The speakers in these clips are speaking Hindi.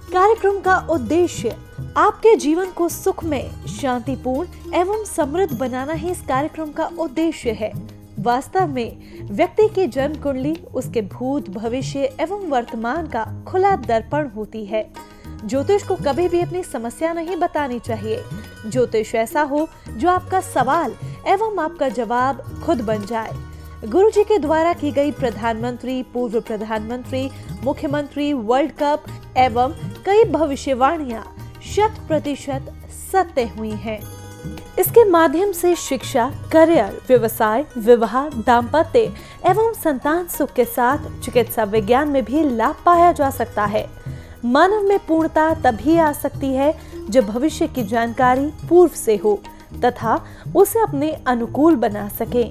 कार्यक्रम का उद्देश्य आपके जीवन को सुखमय, शांतिपूर्ण एवं समृद्ध बनाना ही इस कार्यक्रम का उद्देश्य है। वास्तव में व्यक्ति की जन्म कुंडली उसके भूत, भविष्य एवं वर्तमान का खुला दर्पण होती है। ज्योतिष को कभी भी अपनी समस्या नहीं बतानी चाहिए। ज्योतिष ऐसा हो जो आपका सवाल एवं आपका जवाब खुद बन जाए। गुरु जी के द्वारा की गई प्रधानमंत्री, पूर्व प्रधानमंत्री, मुख्यमंत्री, वर्ल्ड कप एवं कई भविष्यवाणियां 100% सत्य हुई हैं। इसके माध्यम से शिक्षा, करियर, व्यवसाय, विवाह, दाम्पत्य एवं संतान सुख के साथ चिकित्सा विज्ञान में भी लाभ पाया जा सकता है। मानव में पूर्णता तभी आ सकती है जब भविष्य की जानकारी पूर्व से हो तथा उसे अपने अनुकूल बना सके।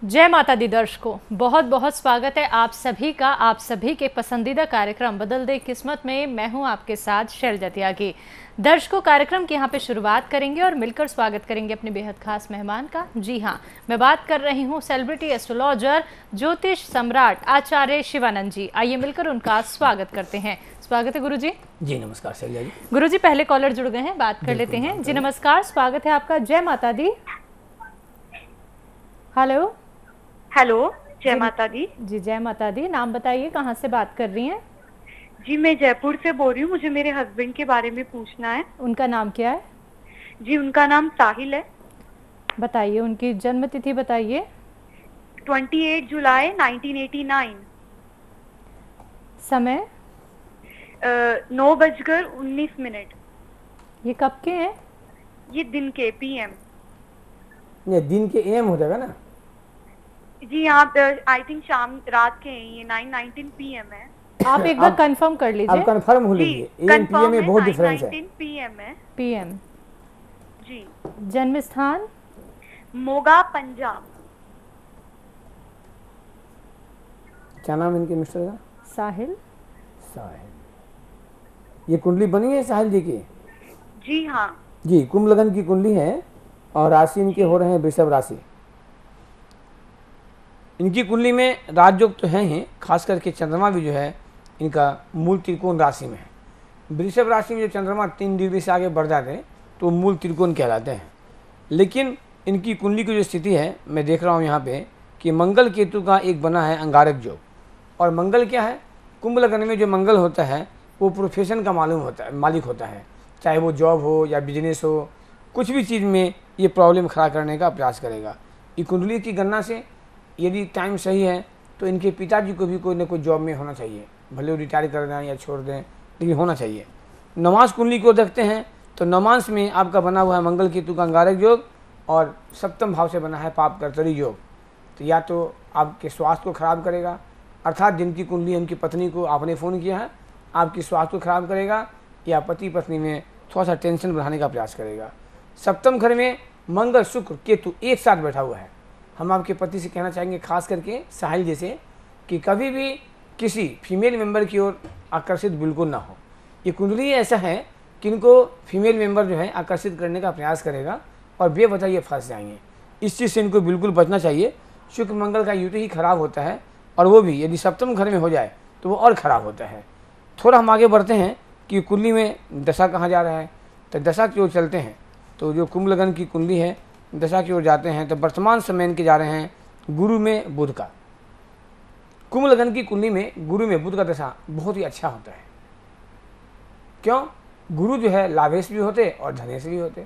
जय माता दी दर्शकों, बहुत बहुत स्वागत है आप सभी का आप सभी के पसंदीदा कार्यक्रम बदल दे किस्मत में। मैं हूं आपके साथ शैलजा त्यागी। दर्शकों, कार्यक्रम की यहां पे शुरुआत करेंगे और मिलकर स्वागत करेंगे अपने बेहद खास मेहमान का। जी हां, मैं बात कर रही हूं सेलिब्रिटी एस्ट्रोलॉजर, ज्योतिष सम्राट आचार्य शिवानंद जी। आइए मिलकर उनका स्वागत करते हैं। स्वागत है गुरुजी। जी नमस्कार शैलजा जी। गुरुजी, पहले कॉलर जुड़ गए हैं, बात कर लेते हैं। जी नमस्कार, स्वागत है आपका। जय माता दी। हेलो हेलो, जय माता दी। जी जय माता दी। नाम बताइए, कहाँ से बात कर रही हैं? जी मैं जयपुर से बोल रही हूँ। मुझे मेरे हस्बैंड के बारे में पूछना है। उनका नाम क्या है? जी उनका नाम साहिल है। बताइए, उनकी जन्म तिथि बताइए। 28 जुलाई 1989। समय 9:19। ये कब के हैं? ये दिन के PM। ये दिन के AM हो जाएगा ना? जी आप आई थिंक शाम रात के हैं। ये 9:19 PM है। आप एक बार कंफर्म कर लीजिए। आप कंफर्म हो लीजिए। AM PM में बहुत डिफरेंस है। 9:19 PM है। PM। जी। जन्म स्थान मोगा, पंजाब। क्या नाम इनके मिस्टर का? साहिल। साहिल। ये कुंडली बनी है साहिल जी की? जी हाँ जी, कुंभ लगन की कुंडली है और राशि इनके हो रहे हैं वृषभ राशि। इनकी कुंडली में राजयोग तो है ही, खास करके चंद्रमा भी जो है इनका मूल त्रिकोण राशि में है। वृषभ राशि में जो चंद्रमा 3 डिग्री से आगे बढ़ जाते हैं तो मूल त्रिकोण कहलाते हैं। लेकिन इनकी कुंडली की जो स्थिति है, मैं देख रहा हूँ यहाँ पे कि मंगल केतु का एक बना है अंगारक योग। और मंगल क्या है? कुंभ लगन में जो मंगल होता है वो प्रोफेशन का मालूम होता है, मालिक होता है। चाहे वो जॉब हो या बिजनेस हो, कुछ भी चीज़ में ये प्रॉब्लम खड़ा करने का प्रयास करेगा। ये कुंडली की गणना से यदि टाइम सही है तो इनके पिताजी को भी कोई ना कोई जॉब में होना चाहिए, भले वो रिटायर कर दें या छोड़ दें, लेकिन होना चाहिए। नवांश कुंडली को देखते हैं तो नवांश में आपका बना हुआ है मंगल केतु का अंगारक योग और सप्तम भाव से बना है पाप कर्तरी योग। तो या तो आपके स्वास्थ्य को खराब करेगा, अर्थात जिनकी कुंडली उनकी पत्नी को आपने फ़ोन किया है, आपकी स्वास्थ्य को खराब करेगा या पति पत्नी में थोड़ा सा टेंशन बढ़ाने का प्रयास करेगा। सप्तम घर में मंगल, शुक्र, केतु एक साथ बैठा हुआ है। हम आपके पति से कहना चाहेंगे, खास करके साहिल जैसे, कि कभी भी किसी फीमेल मेंबर की ओर आकर्षित बिल्कुल ना हो। ये कुंडली ऐसा है कि इनको फीमेल मेंबर जो है आकर्षित करने का प्रयास करेगा और बेवजह ये फंस जाएंगे। इस चीज़ से इनको बिल्कुल बचना चाहिए। शुक्र मंगल का युति ही खराब होता है और वो भी यदि सप्तम घर में हो जाए तो वो और ख़राब होता है। थोड़ा हम आगे बढ़ते हैं कि कुंडली में दशा कहाँ जा रहा है, तो दशा की ओर चलते हैं। तो जो कुंभ लगन की कुंडली है, दशा की ओर जाते हैं तो वर्तमान समय इनके जा रहे हैं गुरु में बुध का। कुंभ लगन की कुंडली में गुरु में बुध का दशा बहुत ही अच्छा होता है। क्यों? गुरु जो है लाभेश भी होते और धनेश भी होते,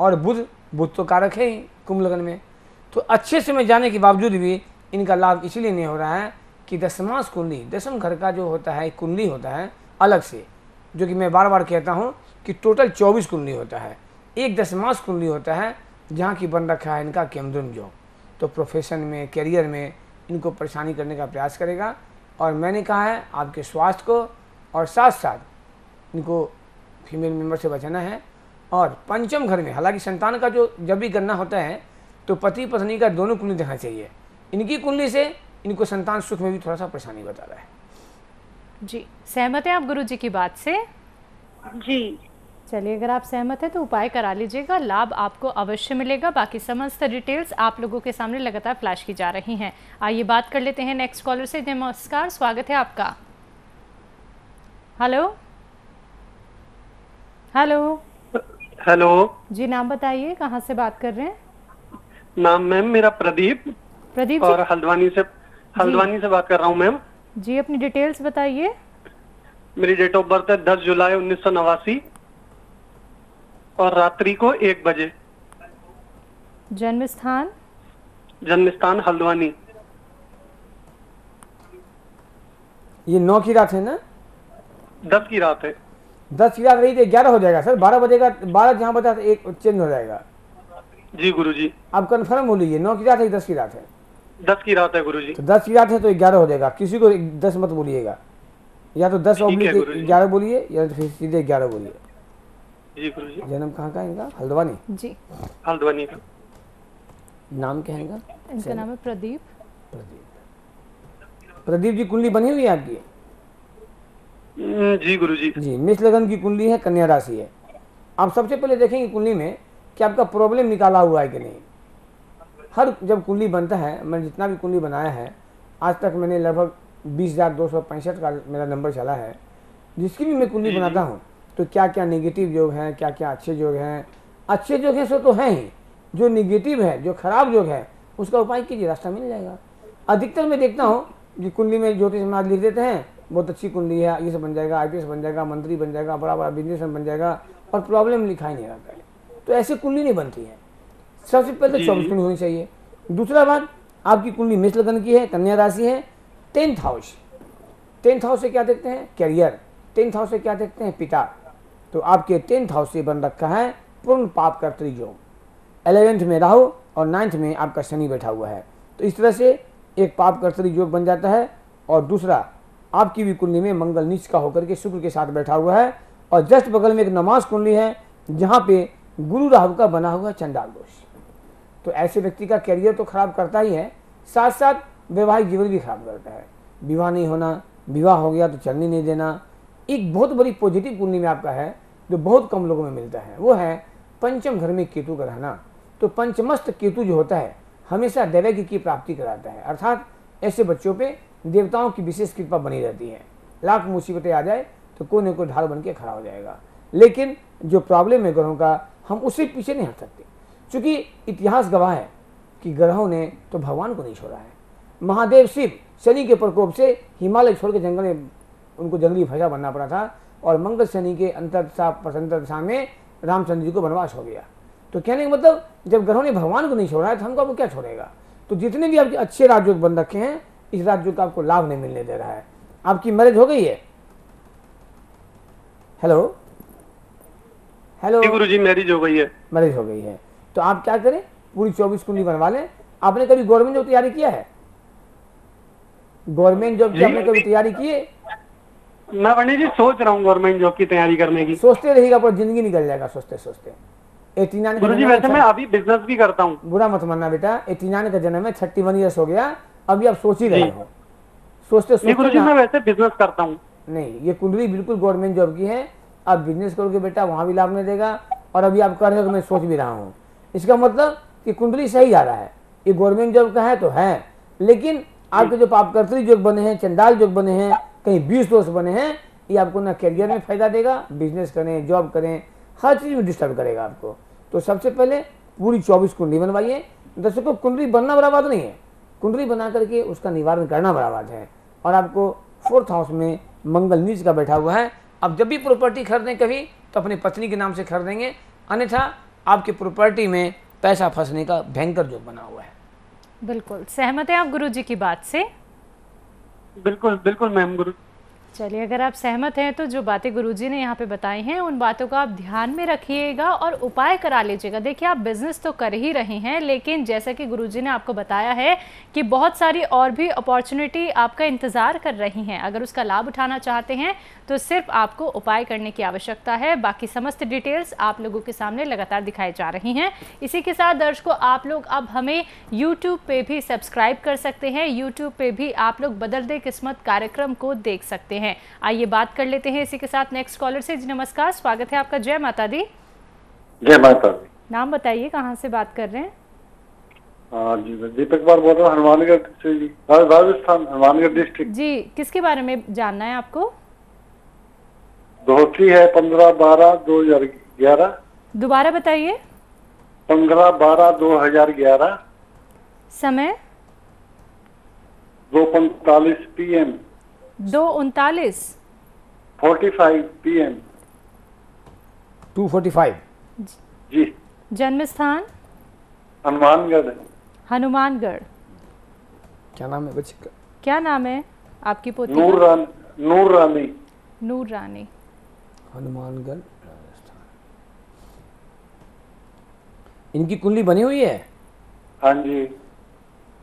और बुध तो कारक है ही कुंभ लगन में। तो अच्छे समय जाने के बावजूद भी इनका लाभ इसलिए नहीं हो रहा है कि दशमांश कुंडली, दशम घर का जो होता है कुंडली होता है अलग से, जो कि मैं बार बार कहता हूँ कि टोटल 24 कुंडली होता है। एक दशमांश कुंडली होता है जहाँ की बन रखा है इनका केमद्रुम योग। तो प्रोफेशन में, करियर में इनको परेशानी करने का प्रयास करेगा। और मैंने कहा है आपके स्वास्थ्य को और साथ साथ इनको फीमेल मेंबर से बचाना है। और पंचम घर में, हालांकि संतान का जो जब भी गणना होता है तो पति पत्नी का दोनों कुंडली देखना चाहिए। इनकी कुंडली से इनको संतान सुख में भी थोड़ा सा परेशानी बता रहा है। जी सहमत हैं आप गुरु जी की बात से? जी चलिए, अगर आप सहमत हैं तो उपाय करा लीजिएगा, लाभ आपको अवश्य मिलेगा। बाकी समस्त डिटेल्स आप लोगों के सामने लगातार फ्लैश की जा रही हैं। आइए बात कर लेते हैं नेक्स्ट कॉलर से। नमस्कार, स्वागत है आपका। Hello hello. हेलो। जी नाम बताइए, कहाँ से बात कर रहे हैं? नाम मैम मेरा प्रदीप। प्रदीप और जी। हल्द्वानी से बात कर रहा हूँ मैम। जी अपनी डिटेल्स बताइए। मेरी डेट ऑफ बर्थ है 10 जुलाई 1989 और रात्रि को 1 बजे। जन्म स्थान? जन्म स्थान हल्द्वानी। ये 9 की रात है ना? 10 की रात है। 10 की रात रही तो 11 हो जाएगा सर, 12 बजेगा, 12 जहाँ बता तो 1 चेंज हो जाएगा। जी गुरुजी। आप कंफर्म बोलिए 9 की रात है 10 की रात है? 10 की रात है गुरुजी। तो 10 की रात है तो 11 हो जाएगा, किसी को 10 मत बोलिएगा, या तो 10 ठीक है ऑब्लिक गुरुजी। 11 बोलिए या तो फिर सीधे 11 बोलिए। जी गुरुजी। जन्म कहाँ का है इनका? हल्द्वानी। जी हल्द्वानी का। नाम क्या है इनका? इनका नाम है प्रदीप। प्रदीप। प्रदीप जी कुंडली बनी हुई है आपकी? जी गुरुजी। जी, मेष लगन की कुंडली है, कन्या राशि है। आप सबसे पहले देखेंगे कुंडली में कि आपका प्रॉब्लम निकाला हुआ है कि नहीं। हर जब कुंडली बनता है, मैंने जितना भी कुंडली बनाया है आज तक, मैंने लगभग 20,265 का मेरा नंबर चला है। जिसकी भी मैं कुंडली बनाता हूँ तो क्या क्या नेगेटिव योग हैं, क्या क्या अच्छे योग हैं। अच्छे योग हैं सो तो हैं ही, जो नेगेटिव है, जो खराब योग है, उसका उपाय कीजिए, रास्ता मिल जाएगा। अधिकतर मैं देखता हूँ कि कुंडली में ज्योतिष समाज लिख देते हैं बहुत अच्छी कुंडली है, ये सब बन जाएगा, IPS बन जाएगा, मंत्री बन जाएगा, बड़ा बड़ा बिजनेसमैन बन जाएगा, और प्रॉब्लम लिखा ही नहीं रहता है। तो ऐसी कुंडली नहीं बनती है। सबसे पहले 24 कुंडली होनी चाहिए। दूसरा बात, आपकी कुंडली मेष लगन की है, कन्या राशि है, 10th हाउस। 10th हाउस से क्या देखते हैं? कैरियर। 10th हाउस से क्या देखते हैं? पिता। तो आपके 10th हाउस से बन रखा है पूर्ण पाप कर्तृ योग। 11th में राहु और 9th में आपका शनि बैठा हुआ है। तो इस तरह से एक पाप कर्तृ योग बन जाता है। और दूसरा, आपकी भी कुंडली में मंगल नीच का होकर के शुक्र के साथ बैठा हुआ है, और जस्ट बगल में एक नमाज कुंडली है जहाँ पे गुरु राहु का बना हुआ चंडाल दोष। तो ऐसे व्यक्ति का कैरियर तो खराब करता ही है, साथ साथ वैवाहिक जीवन भी खराब करता है। विवाह नहीं होना, विवाह हो गया तो चलने नहीं देना। एक बहुत बड़ी पॉजिटिव कुंडली में आपका है जो बहुत कम लोगों में मिलता है, वो है पंचम घर में केतु का रहना। तो पंचमस्त केतु जो होता है हमेशा दैवज्ञ की प्राप्ति कराता है, अर्थात ऐसे बच्चों पे देवताओं की विशेष कृपा बनी रहती है। लाख मुसीबतें आ जाए तो कोई न कोई ढाल बन के खड़ा हो जाएगा। लेकिन जो प्रॉब्लम है ग्रहों का, हम उससे पीछे नहीं हट सकते, क्योंकि इतिहास गवाह है कि ग्रहों ने तो भगवान को नहीं छोड़ा है। महादेव शिव शनि के प्रकोप से हिमालय छोड़ के जंगल में उनको जंगली भैया बनना पड़ा था, और मंगल शनि के अंतरदशा प्रसंतरदशा में रामचंद्र जी को वनवास हो गया। तो कहने का मतलब, जब ग्रहों ने भगवान को नहीं छोड़ा है तो हमको आपको क्या छोड़ेगा। तो जितने भी आपके अच्छे राजयोग बन रखे हैं, इस राजयोग का आपको लाभ नहीं मिलने दे रहा है। आपकी मैरिज हो गई है? Hello hello. गुरुजी मैरिज हो गई है। मैरिज हो गई है तो आप क्या करें, पूरी 24 कुंडली बनवा लें। आपने कभी गवर्नमेंट जॉब तैयारी किया है? गवर्नमेंट जॉब की आपने कभी तैयारी की है? मैं पंडित जी सोच रहा हूँ गवर्नमेंट जॉब की तैयारी करने की। सोचते रहिएगा पर जिंदगी निकल जाएगा सोचते सोचते। 89 गुरुजी वैसे मैं अभी बिजनेस भी करता हूँ। बुरा मत मानना बेटा, 89 का जन्म है, 31 ईयर्स हो गया, अभी आप सोच ही रहे हो। सोचते सोचते गुरुजी मैं वैसे बिजनेस करता हूँ। नहीं, ये कुंडली बिल्कुल गवर्नमेंट जॉब की है। आप बिजनेस करोगे बेटा, वहां भी लाभ नहीं देगा, और अभी आप कर रहे हो कि मैं सोच भी रहा हूँ। इसका मतलब कि कुंडली सही जा रहा है, ये गवर्नमेंट जॉब का है तो है, लेकिन आपके जो पापकर्त्री योग बने हैं, चंडाल योग बने हैं, कहीं 20 दोष बने हैं, ये आपको ना कैरियर में फायदा देगा, बिजनेस करें, जॉब करें, हर चीज में डिस्टर्ब करेगा आपको। तो सबसे पहले पूरी 24 कुंडली बनवाइए। दर्शकों, कुंडली बनना बड़ा बात नहीं है, कुंडली बना करके उसका निवारण करना बड़ा बात है। और आपको 4th हाउस में मंगल नीच का बैठा हुआ है। अब जब भी प्रॉपर्टी खरीदें कभी तो अपनी पत्नी के नाम से खरीदेंगे, अन्यथा आपकी प्रॉपर्टी में पैसा फंसने का भयंकर योग बना हुआ है। बिल्कुल सहमत हैं आप गुरु जी की बात से? बिल्कुल बिल्कुल मैम। गुरु चलिए, अगर आप सहमत हैं तो जो बातें गुरुजी ने यहाँ पे बताई हैं उन बातों को आप ध्यान में रखिएगा और उपाय करा लीजिएगा। देखिए, आप बिजनेस तो कर ही रहे हैं, लेकिन जैसा कि गुरुजी ने आपको बताया है कि बहुत सारी और भी अपॉर्चुनिटी आपका इंतज़ार कर रही हैं। अगर उसका लाभ उठाना चाहते हैं तो सिर्फ आपको उपाय करने की आवश्यकता है। बाकी समस्त डिटेल्स आप लोगों के सामने लगातार दिखाई जा रही हैं। इसी के साथ दर्शकों, आप लोग अब हमें यूट्यूब पे भी सब्सक्राइब कर सकते हैं। यूट्यूब पे भी आप लोग बदल दे किस्मत कार्यक्रम को देख सकते हैं। आइए बात कर लेते हैं इसी के साथ नेक्स्ट कॉलर से। जी नमस्कार, स्वागत है आपका। जय माता दी। जय माता दी। नाम बताइए, कहाँ से बात कर रहे हैं? जी दीपक कुमार बोल रहा हूँ, हनुमानगढ़ से जी, राजस्थान, हनुमानगढ़ डिस्ट्रिक्ट। जी, किसके बारे में जानना है आपको? धोती है 15/12/2011। दोबारा बताइए। 15/12/2011। समय 2:45 PM। 2:39। 45 PM। 2:45। जी। जन्म स्थान हनुमानगढ़। हनुमानगढ़। क्या नाम है बच्चे का? क्या नाम है आपकी पोती का? नूर रानी। नूर रानी। हनुमानगढ़ राजस्थान। इनकी कुंडली बनी हुई है? हाँ जी।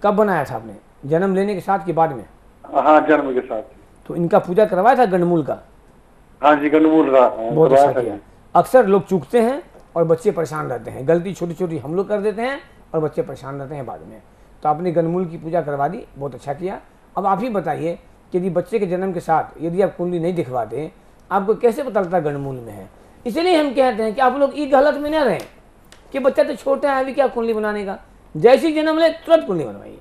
कब बनाया था आपने? जन्म लेने के साथ के बाद में? हाँ, जन्म के साथ। तो इनका पूजा करवाया था गंडमूल का? हाँ जी, गंडमूल रहा। बहुत अच्छा किया। अक्सर लोग चूकते हैं और बच्चे परेशान रहते हैं। गलती छोटी छोटी हम लोग कर देते हैं और बच्चे परेशान रहते हैं बाद में। तो आपने गंडमूल की पूजा करवा दी, बहुत अच्छा किया। अब आप ही बताइए कि यदि बच्चे के जन्म के साथ यदि आप कुंडली नहीं दिखवाते, आपको कैसे पता लगता गंडमूल में है? इसलिए हम कहते हैं कि आप लोग इस हालत में न रहें कि बच्चा तो छोटा है, अभी क्या कुंडली बनाने का। जैसी जन्म ले तुरंत कुंडली बनवाइए।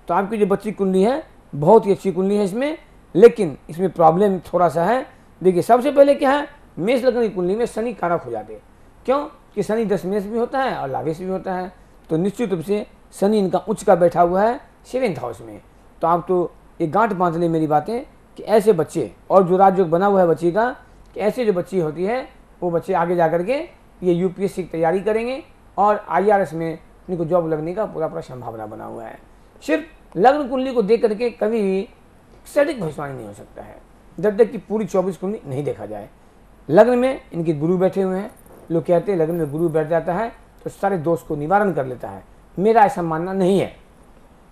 तो आपकी जो बच्ची कुंडली है बहुत ही अच्छी कुंडली है इसमें, लेकिन इसमें प्रॉब्लम थोड़ा सा है। देखिए, सबसे पहले क्या है, मेष लग्न की कुंडली में शनि कारक हो जाते हैं। क्यों कि शनि दशमेश भी होता है और लाभेश भी होता है। तो निश्चित रूप से शनि इनका उच्च का बैठा हुआ है 7th हाउस में। तो आप तो एक गांठ बांध ले मेरी बातें कि ऐसे बच्चे, और जो राजयोग बना हुआ है बच्ची का, कि ऐसे जो बच्ची होती है वो बच्चे आगे जा करके ये यूपीएससी की तैयारी करेंगे और IRS में इनको जॉब लगने का पूरा संभावना बना हुआ है। सिर्फ लग्न कुंडली को देख करके कभी भी सटीक भविष्यवाणी नहीं हो सकता है जब तक कि पूरी 24 कुंडली नहीं देखा जाए। लग्न में इनके गुरु बैठे हुए हैं। लोग कहते हैं लग्न में गुरु बैठ जाता है तो सारे दोष को निवारण कर लेता है। मेरा ऐसा मानना नहीं है।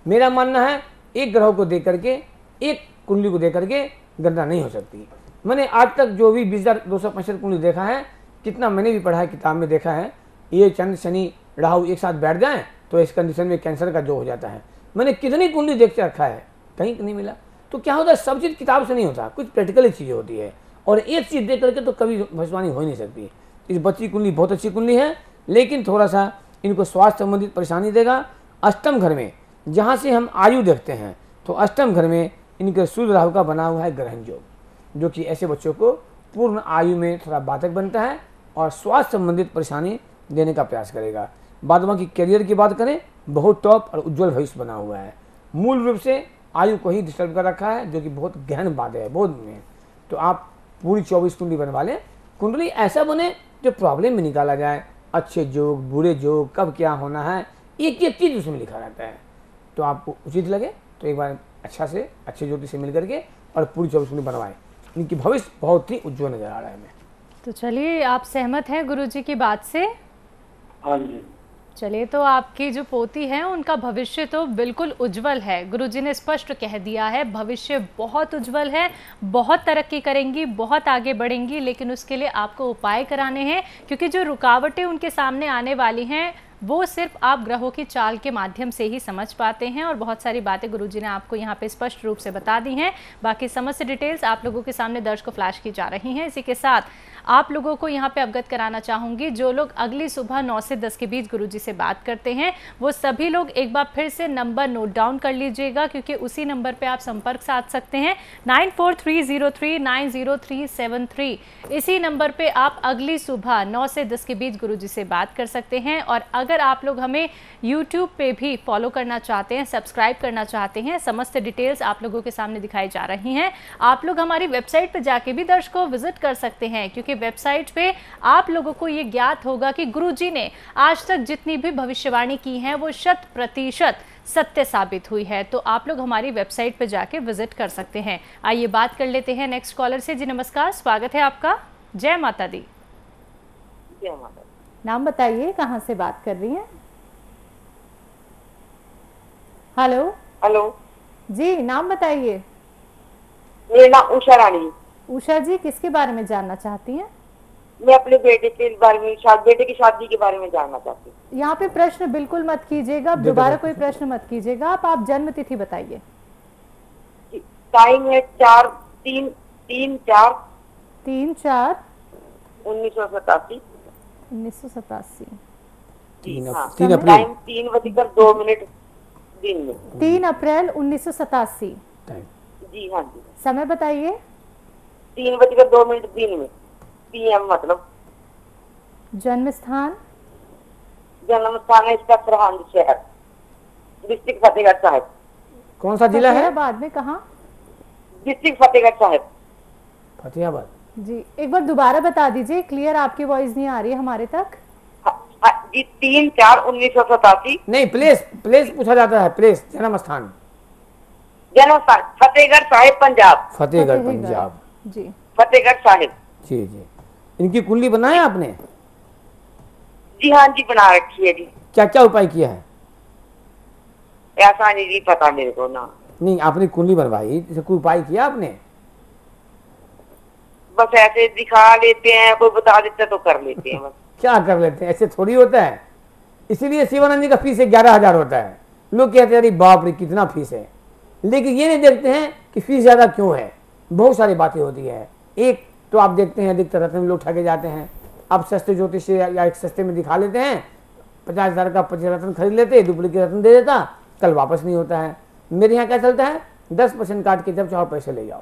मेरा मानना है एक ग्रह को देख करके, एक कुंडली को देख करके गणना नहीं हो सकती। मैंने आज तक जो भी 20,265 कुंडली देखा है, कितना मैंने भी पढ़ा है, किताब में देखा है, ये चंद्र शनि राहु एक साथ बैठ जाए तो इस कंडीशन में कैंसर का जो हो जाता है। मैंने कितनी कुंडली देख के रखा है, कहीं नहीं मिला। तो क्या होता है, सब चीज़ किताब से नहीं होता, कुछ प्रैक्टिकल चीज़ें होती है। और एक चीज़ देख करके तो कभी भविष्यवाणी हो ही नहीं सकती। इस बच्ची कुंडली बहुत अच्छी कुंडली है, लेकिन थोड़ा सा इनको स्वास्थ्य संबंधित परेशानी देगा। अष्टम घर में जहाँ से हम आयु देखते हैं, तो अष्टम घर में इनके सूर्य राहु का बना हुआ है ग्रहण योग, जो कि ऐसे बच्चों को पूर्ण आयु में थोड़ा बाधक बनता है और स्वास्थ्य संबंधित परेशानी देने का प्रयास करेगा। बाद बाकी करियर की बात करें, बहुत टॉप और उज्जवल भविष्य बना हुआ है। मूल रूप से आयु को ही डिस्टर्ब कर रखा है, जो कि बहुत गहन बात है बहुत में। तो आप पूरी 24 कुंडली बनवा लें। कुंडली ऐसा बने जो प्रॉब्लम में निकाला जाए, अच्छे जोग बुरे जोग कब क्या होना है, एक एक चीज़ उसमें लिखा रहता है। तो आपको उचित लगे तो एक बार अच्छा से अच्छे ज्योतिष से मिल करके और पूरी 24 कुंडली बनवाएं। इनकी भविष्य बहुत ही उज्जवल नजर आ रहा है। मैं तो चलिए, आप सहमत हैं गुरुजी की बात से? हाँ जी। चलिए, तो आपकी जो पोती है उनका भविष्य तो बिल्कुल उज्जवल है। गुरुजी ने स्पष्ट कह दिया है, भविष्य बहुत उज्जवल है, बहुत तरक्की करेंगी, बहुत आगे बढ़ेंगी। लेकिन उसके लिए आपको उपाय कराने हैं, क्योंकि जो रुकावटें उनके सामने आने वाली हैं वो सिर्फ आप ग्रहों की चाल के माध्यम से ही समझ पाते हैं। और बहुत सारी बातें गुरुजी ने आपको यहाँ पे स्पष्ट रूप से बता दी हैं। बाकी समस्त डिटेल्स आप लोगों के सामने दर्शक को फ्लैश की जा रही हैं। इसी के साथ आप लोगों को यहाँ पे अवगत कराना चाहूँगी, जो लोग अगली सुबह 9 से 10 के बीच गुरुजी से बात करते हैं, वो सभी लोग एक बार फिर से नंबर नोट डाउन कर लीजिएगा, क्योंकि उसी नंबर पे आप संपर्क साध सकते हैं 9430390373। इसी नंबर पे आप अगली सुबह 9 से 10 के बीच गुरुजी से बात कर सकते हैं। और अगर आप लोग हमें यूट्यूब पे भी फॉलो करना चाहते हैं, सब्सक्राइब करना चाहते हैं, समस्त डिटेल्स आप लोगों के सामने दिखाई जा रही हैं। आप लोग हमारी वेबसाइट पर जाके भी दर्शकों विजिट कर सकते हैं, क्योंकि वेबसाइट पे आप लोगों को ये ज्ञात होगा कि गुरुजी ने आज तक जितनी भी भविष्यवाणी की है वो 100% सत्य साबित हुई है। तो आप लोग हमारी वेबसाइट पे जाके विजिट कर सकते हैं। आइए बात कर लेते हैं नेक्स्ट कॉलर से। जी नमस्कार, स्वागत है आपका। जय माता दी। जय माता दी। नाम बताइए, कहाँ से बात कर रही हैं? हेलो। हेलो जी, नाम बताइए। मेरा नाम उषा रानी। उषा जी, किसके बारे में जानना चाहती हैं? मैं अपने बेटे के बारे में, बेटे की शादी के बारे में जानना चाहती हूँ। यहाँ पे प्रश्न बिल्कुल मत कीजिएगा, दोबारा कोई प्रश्न मत कीजिएगा। आप जन्म तिथि बताइए। टाइम है 3/4/1987। 3/4/1987। 3 हाँ, अप्रैल। टाइम 3:02 दिन में। 3 अप्रैल 1987। जी हाँ जी। समय बताइए। 3:02 दिन में। PM मतलब। जन्म स्थान? जन्म स्थान है इसका सरहिंद शहर, डिस्ट्रिक्ट फतेहगढ़ साहिब। कौन सा जिला है? बाद में कहाँ? डिस्ट्रिक्ट फतेहगढ़ साहिब। फतेहाबाद। जी एक बार दोबारा बता दीजिए, क्लियर आपकी वॉइस नहीं आ रही है हमारे तक। जी 3/4/1987। नहीं, प्लेस प्लेस पूछा जाता है, प्लेस, जन्म स्थान। जन्म स्थान फतेहगढ़ साहिब पंजाब। फतेहगढ़ पंजाब। जी फतेहगढ़ साहिब। जी जी। इनकी कुंडली बनाया आपने? जी हाँ जी बना रखी है जी। क्या क्या उपाय किया है? ऐसा नहीं जी पता मेरे को ना। नहीं, आपने कुंडली बनवाई, इसे कोई उपाय किया आपने? बस ऐसे दिखा लेते हैं, कोई बता देता तो कर लेते हैं बस। क्या कर लेते हैं, ऐसे थोड़ी होता है। इसीलिए शिवानंद जी का फीस 11,000 होता है। लोग कहते हैं अरे बाप रे कितना फीस है, लेकिन ये नहीं देखते हैं कि फीस ज़्यादा क्यों है। बहुत सारी बातें होती है। एक तो आप देखते हैं अधिकतर रत्न में लोग ठगे जाते हैं। आप सस्ते ज्योतिष से या एक सस्ते में दिखा लेते हैं, 50,000 का 25 रत्न खरीद लेते, डुप्लीकेट रत्न दे देता, कल वापस नहीं होता है। मेरे यहाँ क्या चलता है, 10% काट के जब चाहो पैसे ले जाओ।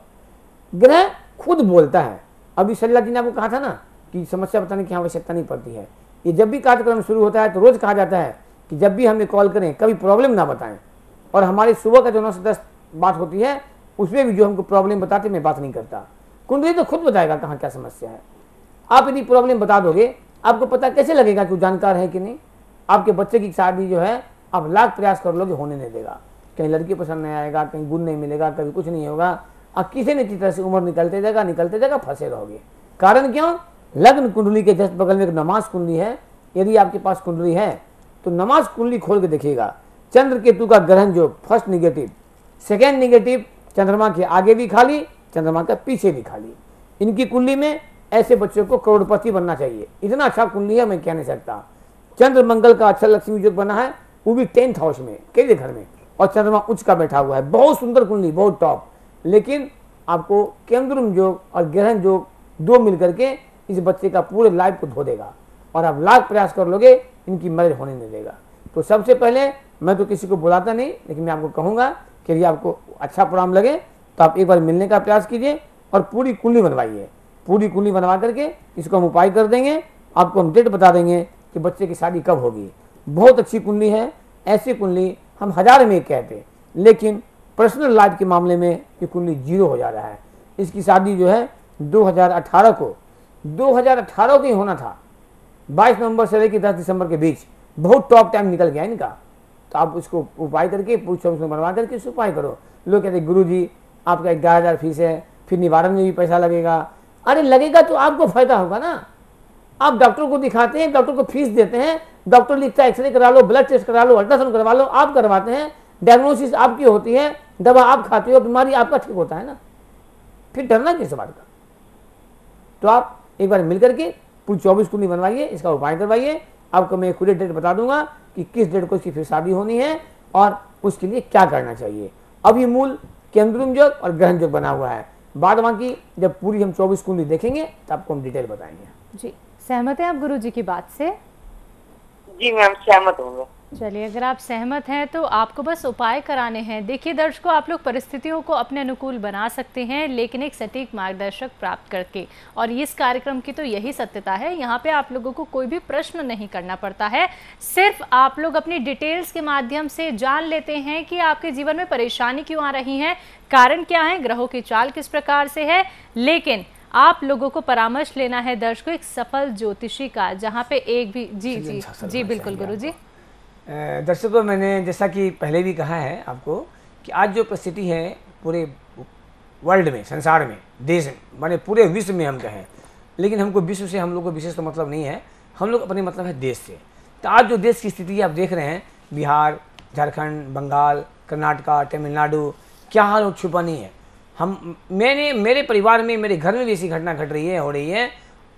ग्रह खुद बोलता है। अभी सल्ला जी ने आपको कहा था ना कि समस्या बताने की आवश्यकता नहीं पड़ती है। ये जब भी कार्यक्रम शुरू होता है तो रोज कहा जाता है कि जब भी हमें कॉल करें कभी प्रॉब्लम ना बताएं। और हमारी सुबह का जो 9 से 10 बात होती है उसमें भी जो हमको प्रॉब्लम बताते मैं बात नहीं करता। कुंडली तो खुद बताएगा कहाँ क्या समस्या है। आप यदि प्रॉब्लम बता दोगे, आपको पता कैसे लगेगा कि वो जानकार है कि नहीं? आपके बच्चे की शादी जो है आप लाख प्रयास कर लोगे, होने नहीं देगा। कहीं लड़की पसंद नहीं आएगा, कहीं गुण नहीं मिलेगा, कभी कुछ नहीं होगा। अब किसी न किसी तरह से उम्र निकलते जाएगा, फंसे रहोगे। कारण क्यों? लग्न कुंडली के जस्ट बगल में एक नमाज कुंडली है। यदि आपके पास कुंडली है तो नमाज कुंडली खोल के देखिएगा। चंद्र केतु का ग्रहण जो फर्स्ट निगेटिव, सेकेंड निगेटिव, चंद्रमा के आगे भी खाली, चंद्रमा के पीछे भी खाली। इनकी कुंडली में ऐसे बच्चों को करोड़पति बनना चाहिए। इतना अच्छा कुंडली है मैं कह नहीं सकता। चंद्र मंगल का अच्छा लक्ष्मी योग बना है, वो भी 10th हाउस में, केले घर में, और चंद्रमा उच्च का बैठा हुआ है। बहुत सुंदर कुंडली, बहुत टॉप। लेकिन आपको केंद्रुम योग और ग्रहण योग दो मिलकर के इस बच्चे का पूरे लाइफ को धो देगा और आप लाख प्रयास कर लोगे, इनकी मैरिज होने नहीं देगा। तो सबसे पहले मैं तो किसी को बुलाता नहीं, लेकिन मैं आपको कहूँगा कि यदि आपको अच्छा प्रोग्राम लगे तो आप एक बार मिलने का प्रयास कीजिए और पूरी कुंडली बनवाइए। पूरी कुंडली बनवा करके इसको हम उपाय कर देंगे। आपको हम डेट बता देंगे कि बच्चे की शादी कब होगी। बहुत अच्छी कुंडली है। ऐसी कुंडली हम 1000 में कहते, लेकिन पर्सनल लाइफ के मामले में ये कुंडली 0 हो जा रहा है। इसकी शादी जो है 2018 को ही होना था। 22 नवंबर से लेकर 10 दिसंबर के बीच बहुत टॉप टाइम निकल गया इनका। तो आप उसको उपाय करके पूछ बनवा करके इस उपाय करो। लोग कहते गुरु जी आपका 11,000 फीस है, फिर निवारण में भी पैसा लगेगा। अरे लगेगा तो आपको फायदा होगा ना। आप डॉक्टर को दिखाते हैं, डॉक्टर को फीस देते हैं, डॉक्टर लिखता है एक्सरे करा लो, ब्लड टेस्ट करा लो, अल्ट्रासाउंड करवा लो, आप करवाते हैं, डायग्नोसिस आपकी होती है, दवा आप खाते हो, बीमारी आपका ठीक होता है ना। फिर डरना किस बात का? तो आप एक बार मिल करके पूरी 24 कुंडली बनवाइए, इसका उपाय करवाइए। आपको मैं खुद डेट बता दूंगा कि किस डेट को इसकी फिर शादी होनी है और उसके लिए क्या करना चाहिए। अब ये मूल केंद्रुम योग और ग्रहण योग बना हुआ है। बाद बाकी जब पूरी हम 24 कुंडली देखेंगे तो आपको हम डिटेल बताएंगे। जी सहमत हैं आप गुरु जी की बात से? जी मैम सहमत हूँ। चलिए, अगर आप सहमत हैं तो आपको बस उपाय कराने हैं। देखिए दर्शकों, आप लोग परिस्थितियों को अपने अनुकूल बना सकते हैं, लेकिन एक सटीक मार्गदर्शक प्राप्त करके। और इस कार्यक्रम की तो यही सत्यता है, यहाँ पे आप लोगों को कोई भी प्रश्न नहीं करना पड़ता है। सिर्फ आप लोग अपनी डिटेल्स के माध्यम से जान लेते हैं कि आपके जीवन में परेशानी क्यों आ रही है, कारण क्या है, ग्रहों की चाल किस प्रकार से है। लेकिन आप लोगों को परामर्श लेना है दर्शकों एक सफल ज्योतिषी का, जहाँ पे एक भी जी बिल्कुल गुरु जी। दर्शकों, मैंने जैसा कि पहले भी कहा है आपको कि आज जो परिस्थिति है पूरे वर्ल्ड में, संसार में, देश में, माने पूरे विश्व में हम कहें, लेकिन हमको विश्व से हम लोग को विशेष तो मतलब नहीं है। हम लोग अपने मतलब है देश से। तो आज जो देश की स्थिति आप देख रहे हैं, बिहार, झारखंड, बंगाल, कर्नाटका, तमिलनाडु, क्या हाल हो छुपा नहीं है। मेरे परिवार में, मेरे घर में भी ऐसी घटना घट रही है, हो रही है।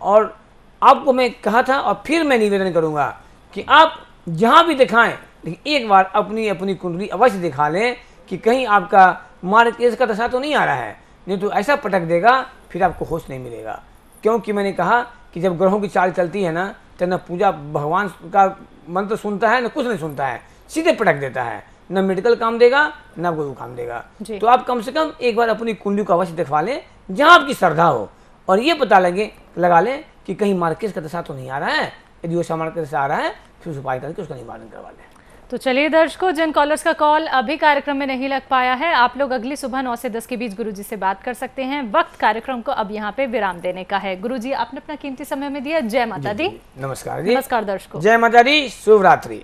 और आपको मैं कहा था और फिर मैं निवेदन करूँगा कि आप जहाँ भी दिखाएं, लेकिन एक बार अपनी अपनी कुंडली अवश्य दिखा लें कि कहीं आपका मार्केज का दशा तो नहीं आ रहा है, नहीं तो ऐसा पटक देगा फिर आपको होश नहीं मिलेगा। क्योंकि मैंने कहा कि जब ग्रहों की चाल चलती है ना, तो न पूजा भगवान का मंत्र सुनता है, न कुछ नहीं सुनता है, सीधे पटक देता है। न मेडिकल काम देगा, न कोई काम देगा। तो आप कम से कम एक बार अपनी कुंडली को अवश्य दिखवा लें, जहाँ आपकी श्रद्धा हो। और ये पता लगा लें कि कहीं मार्केट का दशा तो नहीं आ रहा है। यदि वो मार्केट का दशा आ रहा है फिर उपाय करके उसका निवारण करवा लें। तो चलिए दर्शकों, जिन कॉलर्स का कॉल अभी कार्यक्रम में नहीं लग पाया है, आप लोग अगली सुबह 9 से 10 के बीच गुरुजी से बात कर सकते हैं। वक्त कार्यक्रम को अब यहाँ पे विराम देने का है। गुरुजी, आपने अपना कीमती समय में दिया। जय माता दी। नमस्कार जी। नमस्कार दर्शकों। जय माता दी। शुभ रात्रि।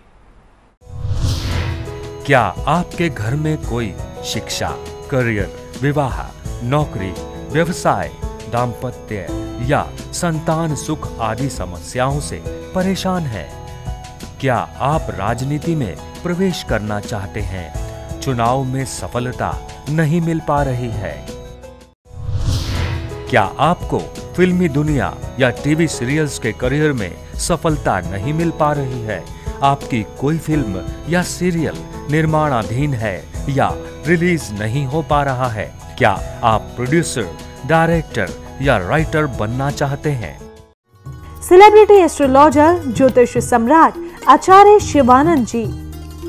क्या आपके घर में कोई शिक्षा, करियर, विवाह, नौकरी, व्यवसाय, दाम्पत्य या संतान सुख आदि समस्याओं से परेशान है? क्या आप राजनीति में प्रवेश करना चाहते हैं? चुनाव में सफलता नहीं मिल पा रही है? क्या आपको फिल्मी दुनिया या टीवी सीरियल्स के करियर में सफलता नहीं मिल पा रही है? आपकी कोई फिल्म या सीरियल निर्माणाधीन है या रिलीज नहीं हो पा रहा है? क्या आप प्रोड्यूसर, डायरेक्टर या राइटर बनना चाहते हैं? सेलिब्रिटी एस्ट्रोलॉजर ज्योतिष सम्राट आचार्य शिवानंद जी।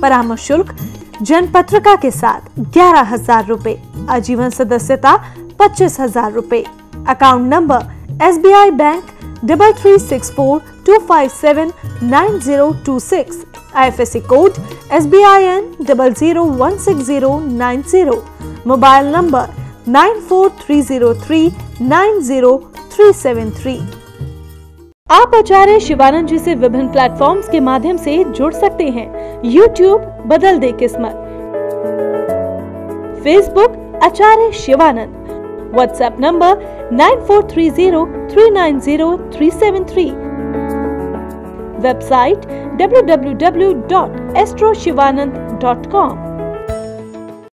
परामर्श शुल्क जनपत्रिका के साथ 11,000 रुपए, आजीवन सदस्यता 25,000 रुपए। Account number SBI bank 336425799026। IFSC code SBIN 00169090। Mobile number 9430390373। आप आचार्य शिवानंद जी से विभिन्न प्लेटफॉर्म्स के माध्यम से जुड़ सकते हैं। YouTube बदल दे किस्मत, Facebook Acharya Shivanand, WhatsApp number 9430390373, website www.astroshivanand.com।